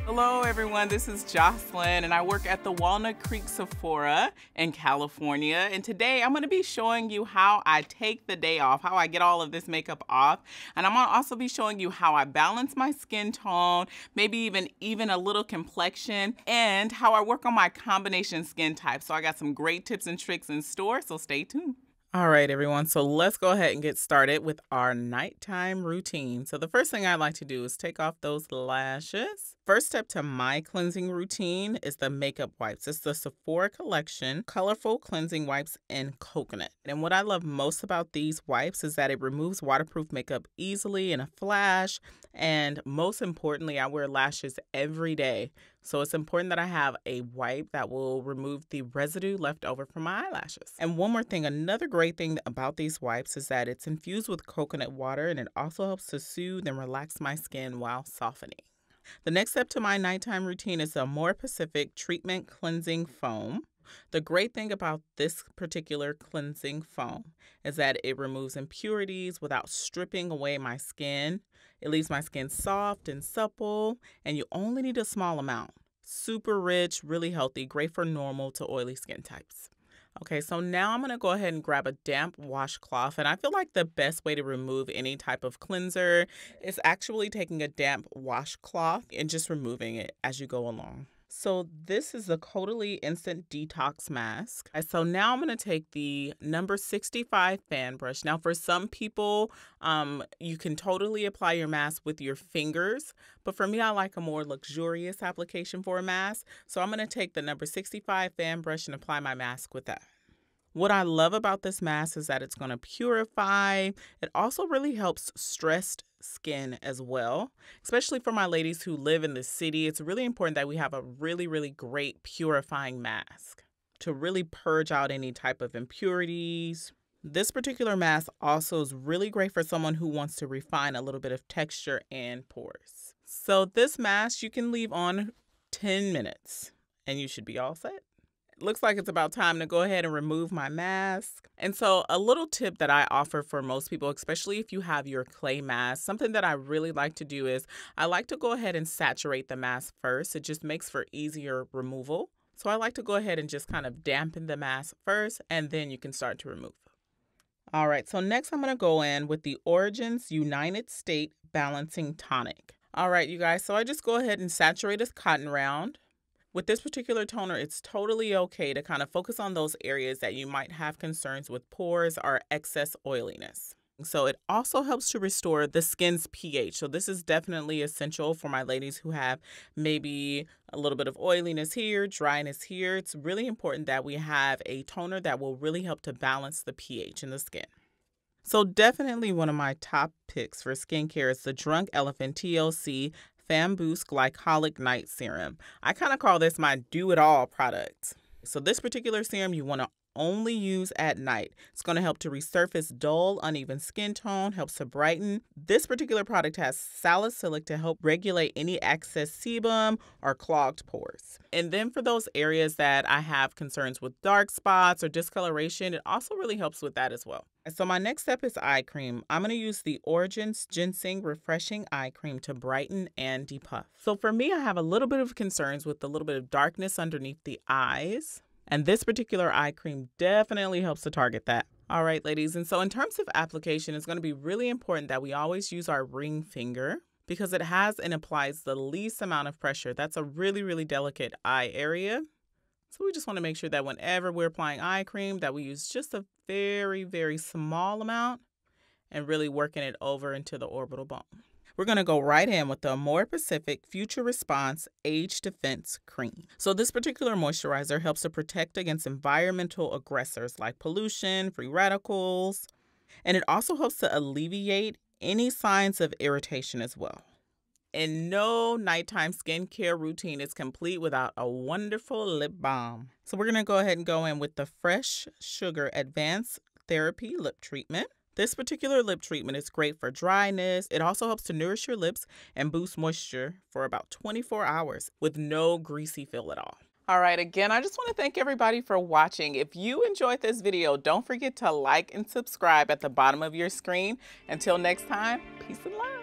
Hello everyone, this is Jozlyn and I work at the Walnut Creek Sephora in California, and today I'm going to be showing you how I take the day off, how I get all of this makeup off, and I'm going to also be showing you how I balance my skin tone, maybe even a little complexion, and how I work on my combination skin type. So I got some great tips and tricks in store, so stay tuned. All right, everyone, so let's go ahead and get started with our nighttime routine. So the first thing I like to do is take off those lashes. First step to my cleansing routine is the makeup wipes. It's the Sephora collection, colorful cleansing wipes in coconut. And what I love most about these wipes is that it removes waterproof makeup easily in a flash. And most importantly, I wear lashes every day. So it's important that I have a wipe that will remove the residue left over from my eyelashes. And one more thing, another great thing about these wipes is that it's infused with coconut water, and it also helps to soothe and relax my skin while softening. The next step to my nighttime routine is the AMOREPACIFIC Treatment Cleansing Foam. The great thing about this particular cleansing foam is that it removes impurities without stripping away my skin. It leaves my skin soft and supple, and you only need a small amount. Super rich, really healthy, great for normal to oily skin types. Okay, so now I'm going to go ahead and grab a damp washcloth, and I feel like the best way to remove any type of cleanser is actually taking a damp washcloth and just removing it as you go along. So this is the Caudalie Instant Detox Mask. So now I'm going to take the number 65 fan brush. Now for some people, you can totally apply your mask with your fingers. But for me, I like a more luxurious application for a mask. So I'm going to take the number 65 fan brush and apply my mask with that. What I love about this mask is that it's going to purify. It also really helps stressed skin as well, especially for my ladies who live in the city. It's really important that we have a really great purifying mask to really purge out any type of impurities. This particular mask also is really great for someone who wants to refine a little bit of texture and pores. So this mask you can leave on 10 minutes and you should be all set. Looks like it's about time to go ahead and remove my mask. And so a little tip that I offer for most people, especially if you have your clay mask, something that I really like to do is I like to go ahead and saturate the mask first. It just makes for easier removal. So I like to go ahead and just kind of dampen the mask first, and then you can start to remove. All right, so next I'm going to go in with the Origins United State Balancing Tonic. All right, you guys, so I just go ahead and saturate this cotton round. With this particular toner, it's totally okay to kind of focus on those areas that you might have concerns with pores or excess oiliness. So it also helps to restore the skin's pH. So this is definitely essential for my ladies who have maybe a little bit of oiliness here, dryness here. It's really important that we have a toner that will really help to balance the pH in the skin. So definitely one of my top picks for skincare is the Drunk Elephant T.L.C. FRAMBOOS Glycolic Night Serum. I kind of call this my do-it-all product. So this particular serum you want to only use at night. It's going to help to resurface dull, uneven skin tone, helps to brighten. This particular product has salicylic to help regulate any excess sebum or clogged pores. And then for those areas that I have concerns with dark spots or discoloration, it also really helps with that as well. So my next step is eye cream. I'm going to use the Origins Ginseng Refreshing Eye Cream to brighten and depuff. So for me, I have a little bit of concerns with a little bit of darkness underneath the eyes. And this particular eye cream definitely helps to target that. All right, ladies. And so in terms of application, it's going to be really important that we always use our ring finger because it has and applies the least amount of pressure. That's a really delicate eye area. So we just want to make sure that whenever we're applying eye cream that we use just a very small amount and really working it over into the orbital bone. We're going to go right in with the AMOREPACIFIC Future Response Age Defense Cream. So this particular moisturizer helps to protect against environmental aggressors like pollution, free radicals, and it also helps to alleviate any signs of irritation as well. And no nighttime skincare routine is complete without a wonderful lip balm. So we're going to go ahead and go in with the Fresh Sugar Advanced Therapy Lip Treatment. This particular lip treatment is great for dryness. It also helps to nourish your lips and boost moisture for about 24 hours with no greasy feel at all. All right, again, I just want to thank everybody for watching. If you enjoyed this video, don't forget to like and subscribe at the bottom of your screen. Until next time, peace and love.